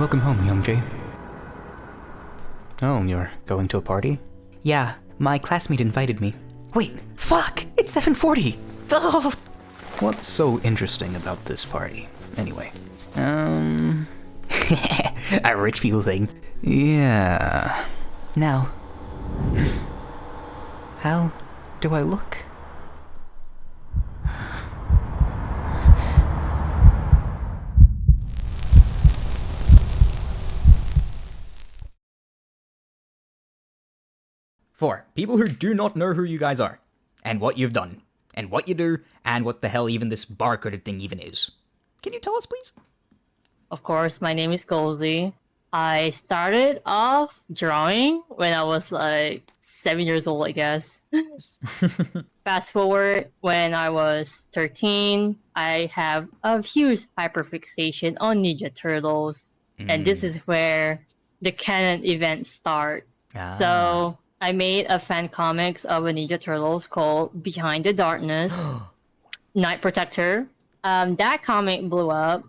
Welcome home, Young Jay. Oh, you're going to a party? Yeah, my classmate invited me. Wait, fuck! It's 7:40! Oh! What's so interesting about this party, anyway? A rich people thing. Yeah. Now, how do I look? For people who do not know who you guys are, and what you've done, and what you do, and what the hell even this barcoded thing even is. Can you tell us, please? Of course, my name is Golzy. I started off drawing when I was like 7 years old, I guess. Fast forward, when I was 13, I have a huge hyperfixation on Ninja Turtles. And this is where the canon events start. So I made a fan comics of a Ninja Turtles called Behind the Darkness, Night Protector. That comic blew up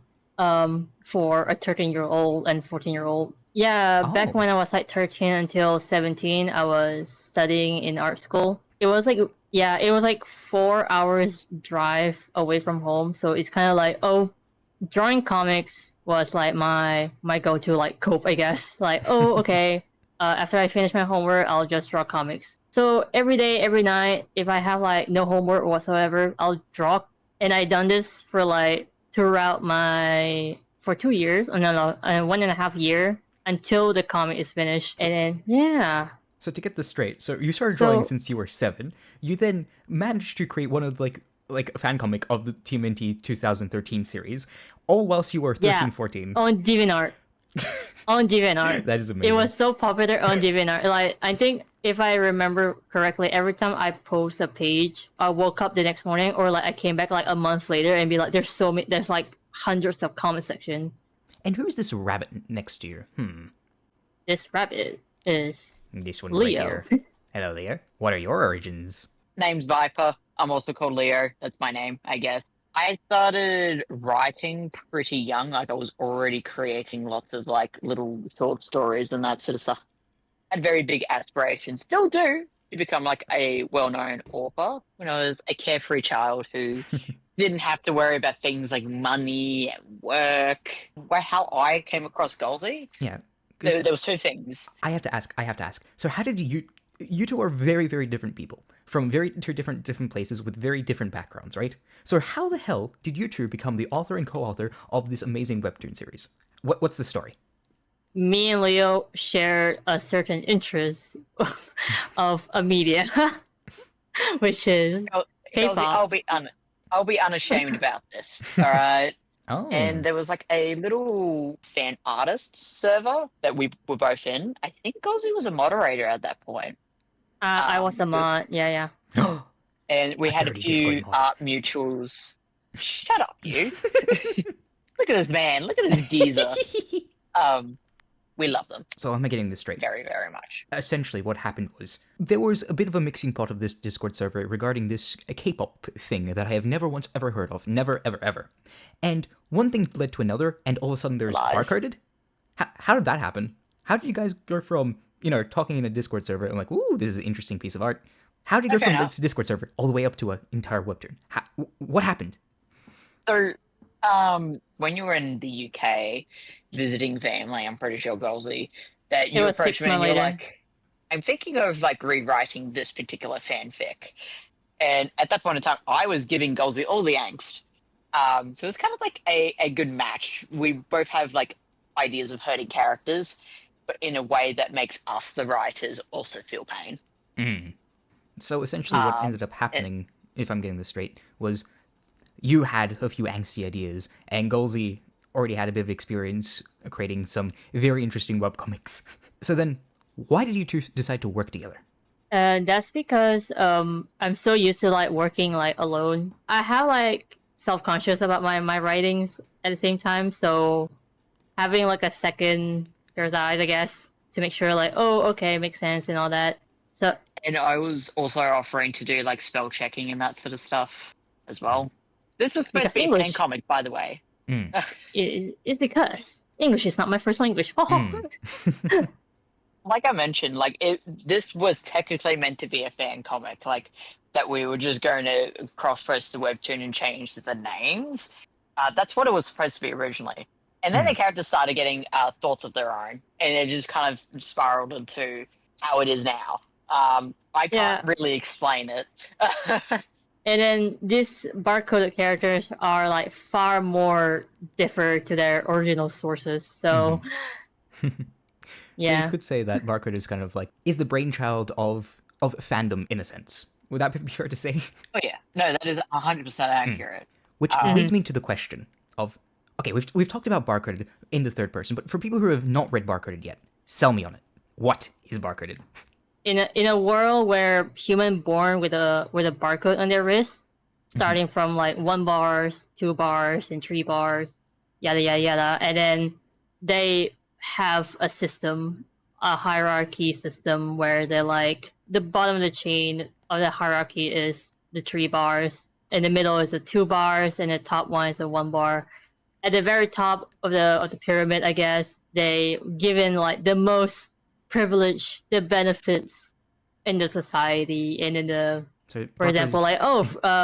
for a 13-year-old and 14-year-old. Yeah, back when I was like 13 until 17, I was studying in art school. It was like, yeah, it was like 4 hours drive away from home. So it's kind of like, drawing comics was like my go-to like cope, I guess. Like, okay. After I finish my homework, I'll just draw comics. So every day, every night, if I have like no homework whatsoever, I'll draw. And I done this for like throughout for 2 years, no, 1.5 years until the comic is finished. And then, yeah. So to get this straight, so you started drawing since you were 7. You then managed to create one of like a fan comic of the TMNT 2013 series, all whilst you were 13, 14. On DeviantArt. On DeviantArt. That is amazing. It was so popular on DeviantArt. Like, I think if I remember correctly, every time I post a page, I woke up the next morning, or like I came back like a month later and be like, there's like hundreds of comment section. And who's this rabbit next to you? This rabbit is this one Leo. right here. Hello, Leo. What are your origins? Name's Viper. I'm also called Leo. That's my name, I guess. I started writing pretty young. Like, I was already creating lots of like little short stories and that sort of stuff. I had very big aspirations, still do, to become like a well-known author when I was a carefree child who didn't have to worry about things like money and work. How I came across Golzy? Yeah. There was two things. I have to ask. So how did you two are very, very different people from two different places with very different backgrounds, right? So how the hell did you two become the author and co-author of this amazing webtoon series? What's the story? Me and Leo share a certain interest of a media, which is K-pop. I'll be unashamed about this. All right. Oh. And there was like a little fan artist server that we were both in. I think Golzy was a moderator at that point. I was a mod. Yeah. And we had a few art mutuals. Shut up, you. Look at this man. Look at this geezer. We love them. So am I getting this straight? Very, very much. Essentially, what happened was there was a bit of a mixing pot of this Discord server regarding this K-pop thing that I have never once ever heard of. Never, ever, ever. And one thing led to another, and all of a sudden there's barcoded. How did that happen? How did you guys go from, talking in a Discord server and like, ooh, this is an interesting piece of art? How did you go from this Discord server all the way up to an entire webtoon? What happened? So, when you were in the UK visiting family, I'm pretty sure, Golzy, that you approached me and you're like, I'm thinking of like rewriting this particular fanfic. And at that point in time, I was giving Golzy all the angst. So it's kind of like a good match. We both have like ideas of hurting characters, but in a way that makes us, the writers, also feel pain. So essentially what ended up happening, if I'm getting this straight, was you had a few angsty ideas, and Golzy already had a bit of experience creating some very interesting webcomics. So then, why did you two decide to work together? That's because I'm so used to like working like alone. I have like self-conscious about my writings at the same time, so having like a second pair's eyes, I guess, to make sure like, okay, makes sense and all that. So, and I was also offering to do like spell checking and that sort of stuff as well. This was supposed to be a fan comic, by the way. It's because English is not my first language. Like I mentioned, this was technically meant to be a fan comic, like that we were just going to cross-post the webtoon and change the names. That's what it was supposed to be originally. And then the characters started getting thoughts of their own, and it just kind of spiraled into how it is now. I can't really explain it. And then these barcoded characters are like far more different to their original sources. So, So you could say that Barcode is kind of like is the brainchild of fandom in a sense. Would that be fair to say? Oh yeah, no, that is 100% accurate. Which leads me to the question of okay, we've talked about Barcoded in the third person, but for people who have not read Barcoded yet, sell me on it. What is Barcoded? In a world where human born with a barcode on their wrist, starting from like 1 bars, 2 bars, and 3 bars, yada yada yada, and then they have a system, a hierarchy system where they're like the bottom of the chain of the hierarchy is the 3 bars, in the middle is the 2 bars, and the top one is the 1 bar. At the very top of the pyramid, I guess they given like the most privilege, the benefits in the society and in the for example, like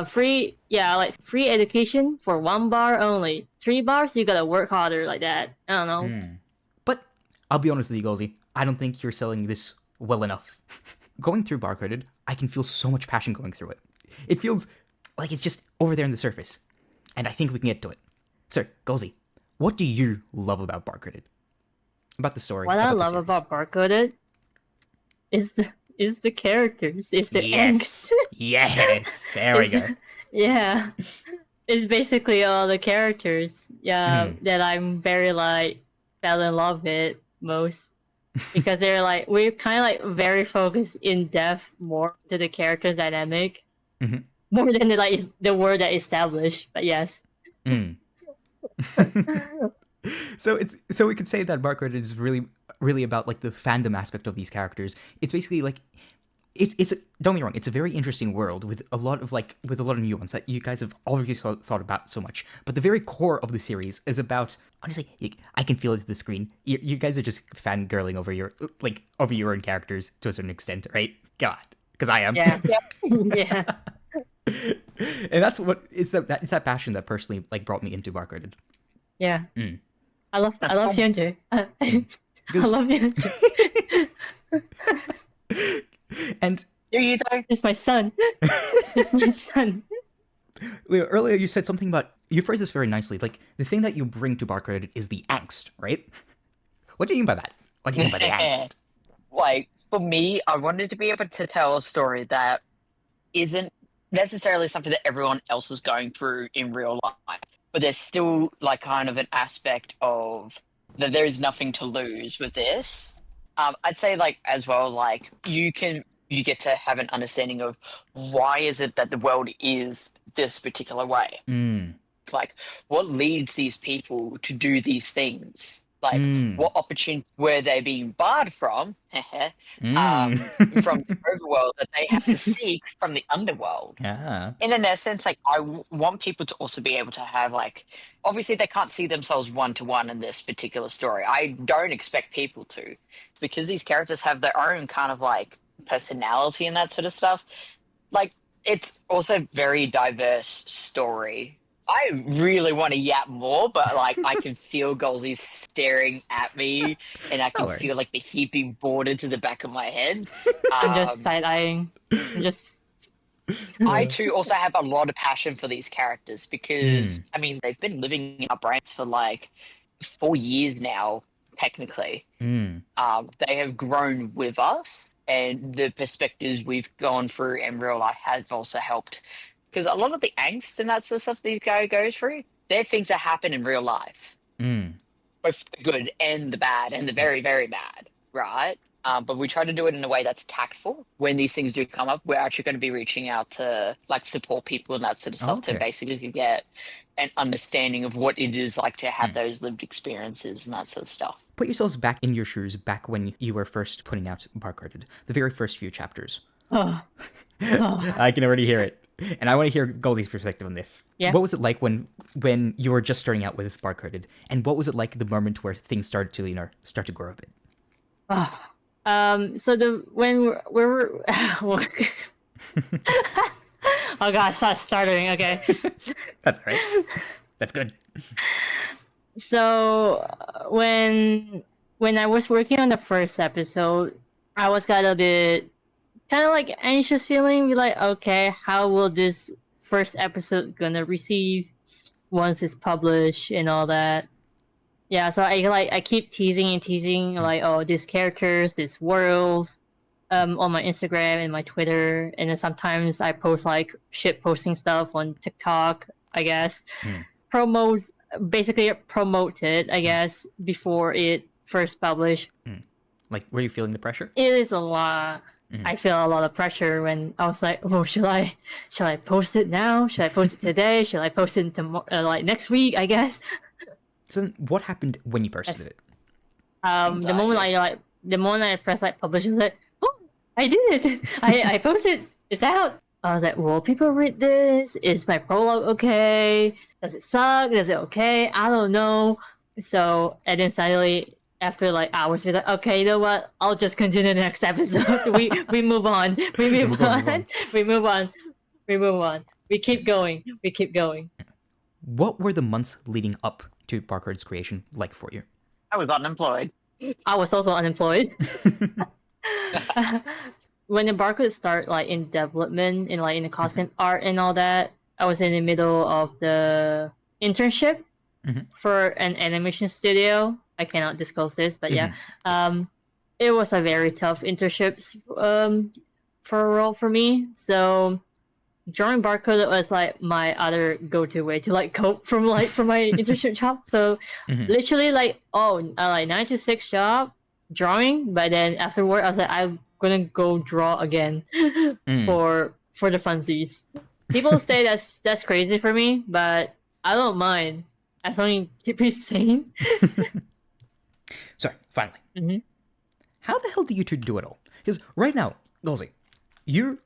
free free education for 1 bar only. 3 bars you gotta work harder, like that. I don't know. But I'll be honest with you, Golzy, I don't think you're selling this well enough. Going through Barcoded, I can feel so much passion going through it. It feels like it's just over there in the surface. And I think we can get to it. Sir, Golzy, what do you love about Barcoded? About the story. What I love about Barcoded is the characters. It's the angst. Yes, there we go. Yeah, it's basically all the characters. Yeah, that I'm very like fell in love with most because they're like we're kind of like very focused in depth more to the characters dynamic more than the word that established. But yes. So we could say that Barcode is really about like the fandom aspect of these characters. It's basically like it's don't get me wrong, it's a very interesting world with a lot of nuance that you guys have already thought about so much. But the very core of the series is about, honestly, I can feel it to the screen. You guys are just fangirling over your own characters to a certain extent, right? God, because I am. Yeah. Yeah. And that's what it's that passion that personally like brought me into Barcoded. Yeah. I love Hyunju. I love Hyunju. And do you though? He's my son. He's my son. Leo, earlier you said something about, you phrased this very nicely, like the thing that you bring to Barcoded is the angst, right? What do you mean by that? What do you mean by the angst? Like, for me, I wanted to be able to tell a story that isn't necessarily something that everyone else is going through in real life, but there's still like kind of an aspect of that there is nothing to lose with this. I'd say like as well, like you get to have an understanding of why is it that the world is this particular way. Like what leads these people to do these things? Like what opportunity were they being barred from from the overworld that they have to seek from the underworld? Yeah. In an essence, like I want people to also be able to have like, obviously they can't see themselves one-to-one in this particular story. I don't expect people to, because these characters have their own kind of like personality and that sort of stuff. Like it's also very diverse story. I really want to yap more, but like I can feel Golzy staring at me, and I can feel like the heat being bored into the back of my head. I'm just side-eyeing. I too also have a lot of passion for these characters because I mean they've been living in our brains for like 4 years now, technically. They have grown with us, and the perspectives we've gone through in real life have also helped. Because a lot of the angst and that sort of stuff these guys go through, they're things that happen in real life. Both the good and the bad and the very, very bad, right? But we try to do it in a way that's tactful. When these things do come up, we're actually going to be reaching out to like support people and that sort of stuff to basically get an understanding of what it is like to have those lived experiences and that sort of stuff. Put yourselves back in your shoes back when you were first putting out Barcoded, the very first few chapters. I can already hear it. And I want to hear Golzy's perspective on this. Yeah. What was it like when you were just starting out with Barcoded, and what was it like the moment where things started to start to grow a bit? So when we're oh god, I started stuttering. Okay. That's all right. That's good. So when I was working on the first episode, I was got a bit kind of like anxious feeling. Be like, okay, how will this first episode gonna receive once it's published and all that? Yeah, so I keep teasing like, oh, these characters, these worlds, on my Instagram and my Twitter, and then sometimes I post like shit posting stuff on TikTok. I guess basically promote it. I guess before it first published. Like, were you feeling the pressure? It is a lot. I feel a lot of pressure when I was like, oh, should I post it now? Should I post it today? Should I post it like next week? I guess. So then what happened when you posted it? The moment I press like publish, I was like, oh, I did it. I posted. It's out. I was like, will people read this? Is my prologue okay? Does it suck? Is it okay? I don't know. So, and then suddenly, after like hours, we're like, okay, you know what? I'll just continue the next episode. we move on. We move on. We move on. We move on. We keep going. We keep going. What were the months leading up to Barcoded's creation like for you? I was unemployed. I was also unemployed. When the Barcode started like in development, in the costume art and all that, I was in the middle of the internship for an animation studio. I cannot disclose this, but yeah, it was a very tough internship for a role for me. So drawing Barcode was like my other go-to way to like cope from my internship job. So literally like 9 to 6 job drawing, but then afterward I was like, I'm gonna go draw again for the funsies. People say that's crazy for me, but I don't mind as long as you keep me sane. Sorry, finally. How the hell do you two do it all? Because right now, Golzy, you're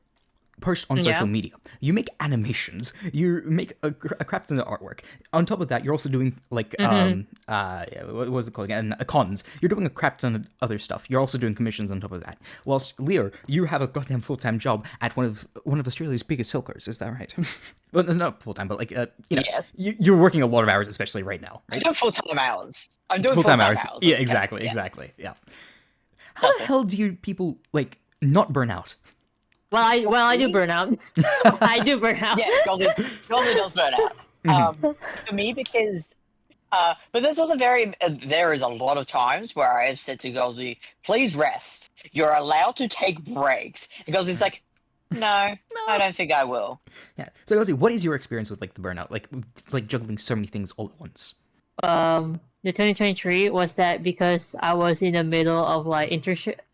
post on social media. You make animations. You make a crap ton of artwork. On top of that, you're also doing like what was it called again? Cons. You're doing a crap ton of other stuff. You're also doing commissions on top of that. Whilst Leo, you have a goddamn full-time job at one of Australia's biggest filkers. Is that right? Well, not full-time, but like yes. You're working a lot of hours, especially right now. Right? I do full-time hours. I'm doing full-time hours. Yeah, exactly. Yeah. How the hell do you people like not burn out? Well, I do burn out. I do burn out. Yeah, Golzy does burn out. For me, because, but there's also there is a lot of times where I have said to Golzy, please rest. You're allowed to take breaks. And Golzy's like, no, I don't think I will. Yeah. So Golzy, what is your experience with like the burnout? Like juggling so many things all at once? The 2023 was that because I was in the middle of like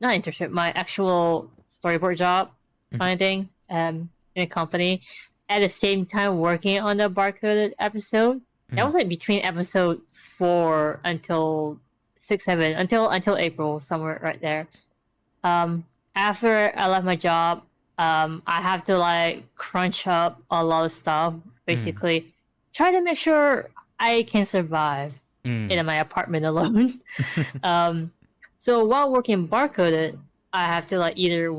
my actual storyboard job. Kind of thing in a company at the same time working on the Barcoded episode. That was like between episode 4 until 6, 7 until April, somewhere right there. After I left my job, I have to like crunch up a lot of stuff, basically try to make sure I can survive in my apartment alone. So while working Barcoded, I have to like either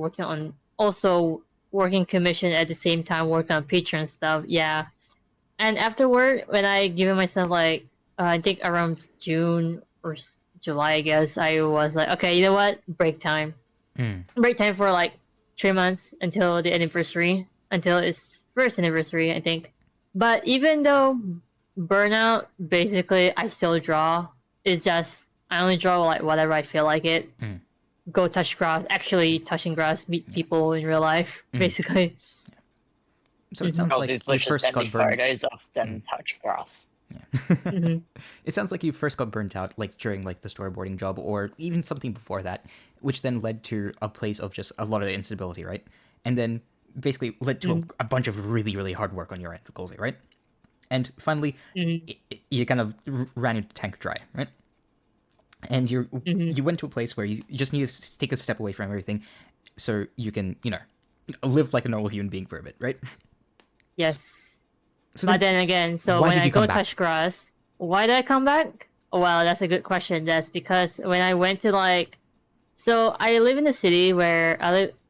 working commission at the same time, work on Patreon stuff. Yeah. And afterward, when I given myself like, I think around June or July, I guess, I was like, okay, you know what? Break time. Break time for like 3 months until the anniversary, until its first anniversary, I think. But even though burnout, basically, I still draw. It's just, I only draw like whatever I feel like it. Go touch grass, actually touching grass, meet people in real life, basically. So it sounds like you first got burned. Photos of them touch grass. Yeah. It sounds like you first got burnt out like during like the storyboarding job or even something before that, which then led to a place of just a lot of instability, right? And then basically led to a bunch of really, really hard work on your end, Golzy, right? And finally, you kind of ran your tank dry, right? And you went to a place where you just need to take a step away from everything so you can, live like a normal human being for a bit, right? Yes. So But then again, so why when did I you go come back? touch grass, why did I come back? Well, that's a good question. That's because when I went to like, so I live in a city where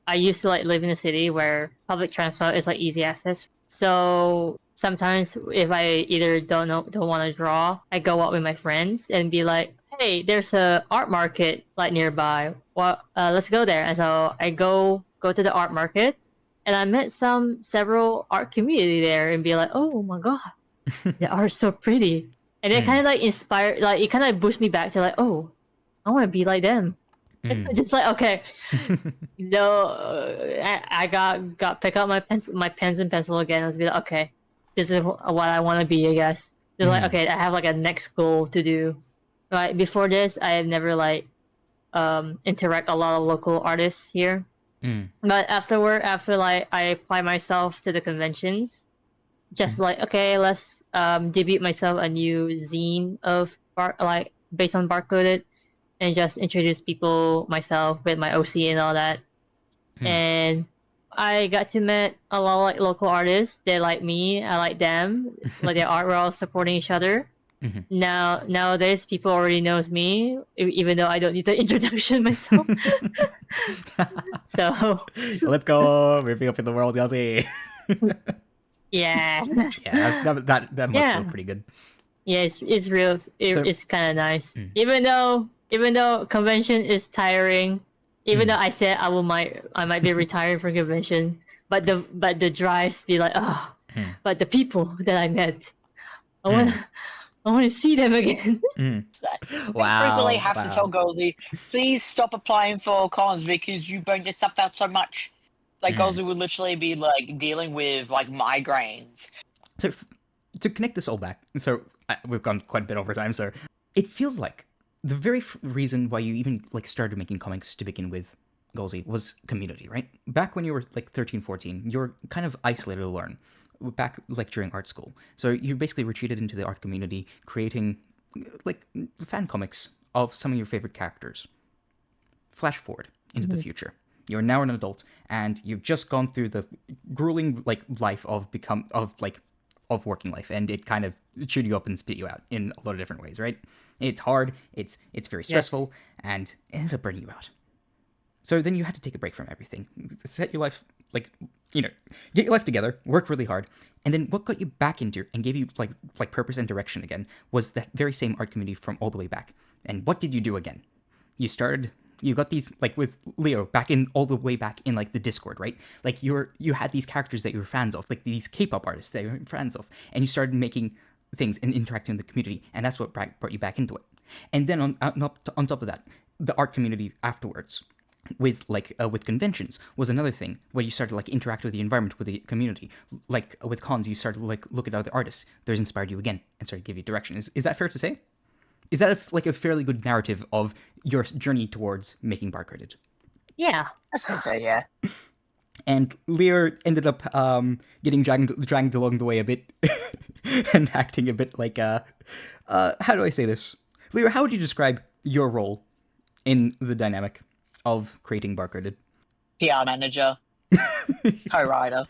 I used to like live in a city where public transport is like easy access. So sometimes if I either don't want to draw, I go out with my friends and be like, hey, there's a art market like nearby. Well, let's go there. And so I go to the art market, and I met several art community there and be like, oh my god, the art's so pretty. And it kind of like inspired, like it kind of pushed me back to like, oh, I want to be like them. Just like, okay, I got pick up my pens and pencil again. I was be like, okay, this is what I want to be. I guess. Just like, okay, I have like a next goal to do. Like before this, I have never like interact a lot of local artists here. But after like I apply myself to the conventions, just like, okay, let's debut myself a new zine of like based on Barcoded, and just introduce people myself with my OC and all that. And I got to meet a lot of like local artists. They like me, I like them. Like their art, we're all supporting each other. Nowadays, people already knows me, even though I don't need the introduction myself. So Let's go, moving up in the world, Golzy. yeah, Yeah, that must feel pretty good. yeah, it's real. It's kind of nice. Even though convention is tiring, even though I said I might be retiring from convention, but the drives be like, oh, but the people that I met, I want to see them again. I frequently have to tell Golzy, please stop applying for cons because you burned yourself out so much. Like Golzy would literally be like dealing with like migraines. So to connect this all back, so we've gone quite a bit over time. So it feels like the very reason why you even like started making comics to begin with, Golzy, was community, right? Back when you were like 13, 14, you were kind of isolated to learn. Back like during art school, so you basically retreated into the art community, creating like fan comics of some of your favorite characters. Flash forward into the future. You're now an adult, and you've just gone through the grueling like life of working life, and it kind of chewed you up and spit you out in a lot of different ways, right? It's hard, it's very stressful, and it ended up burning you out. So then you had to take a break from everything, set your life, like, you know, get your life together, work really hard. And then what got you back into and gave you like purpose and direction again was that very same art community from all the way back. And what did you do again? You got these, like with Leo, back in all the way back in like the Discord, right? Like you had these characters that you were fans of, like these K-pop artists that you were fans of, and you started making things and interacting with the community, and that's what brought you back into it. And then on top of that, the art community afterwards, with conventions, was another thing where you started like interact with the environment, with the community. Like with cons, you started like look at other artists. Those inspired you again and started to give you direction. Is that fair to say? Is that a fairly good narrative of your journey towards making Barcoded? Yeah, I think so, yeah. And Lear ended up getting dragged along the way a bit and acting a bit like how do I say this? Lear, how would you describe your role in the dynamic of creating Barcoded? PR manager, co-writer.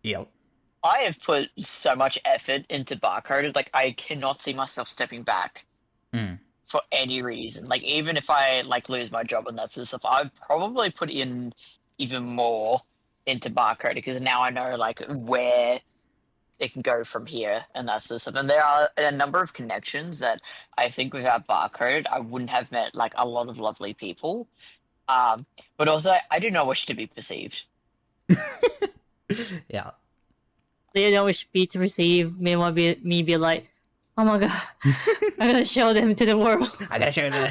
Yep. I have put so much effort into Barcoded, like I cannot see myself stepping back for any reason. Like even if I like lose my job and that sort of stuff, I'd probably put in even more into Barcoded because now I know like where it can go from here and that sort of stuff. And there are a number of connections that I think without Barcoded, I wouldn't have met like a lot of lovely people. But also I do not wish to be perceived. Yeah. they don't wish me to receive. Meanwhile, me be like, oh my god, I'm gonna show them to the world. I gotta show them.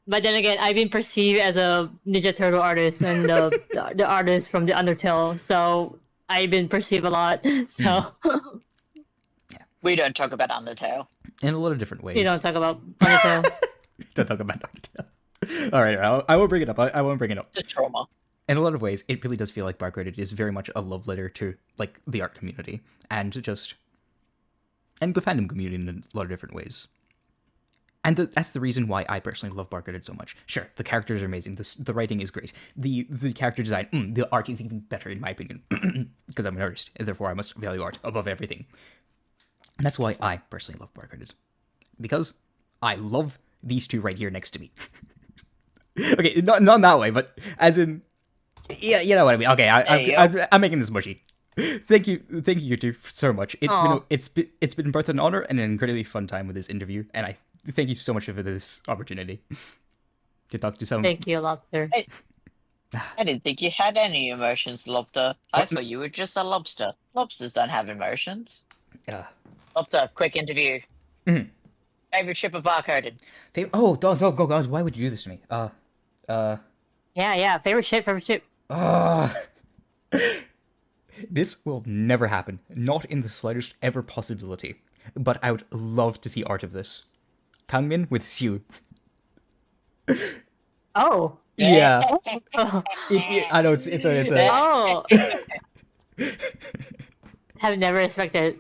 But then again, I've been perceived as a Ninja Turtle artist and the artist from the Undertale, so I've been perceived a lot. So We don't talk about Undertale. In a lot of different ways. you don't talk about Undertale. Don't talk about Undertale. All right, I won't bring it up. I won't bring it up. Just trauma. In a lot of ways, it really does feel like Barcoded is very much a love letter to like the art community and the fandom community in a lot of different ways. And that's the reason why I personally love Barcoded so much. Sure, the characters are amazing. The writing is great. The character design, the art is even better in my opinion, because I'm an artist, and therefore I must value art above everything. And that's why I personally love Barcoded, because I love these two right here next to me. Okay, not in that way, but as in, yeah, you know what I mean. Okay, I'm making this mushy. Thank you, you two, so much. It's been both an honor and an incredibly fun time with this interview, and I thank you so much for this opportunity to talk to some. Thank you, Lobster. I didn't think you had any emotions, Lobster. I thought you were just a lobster. Lobsters don't have emotions. Lobster, quick interview. Favorite ship of Barcoded? Oh, don't go, guys. Why would you do this to me? Yeah. Favorite ship. This will never happen. Not in the slightest ever possibility. But I would love to see art of this. Kangmin with Siu. Oh. Yeah. I know it's a. Oh. Have never expected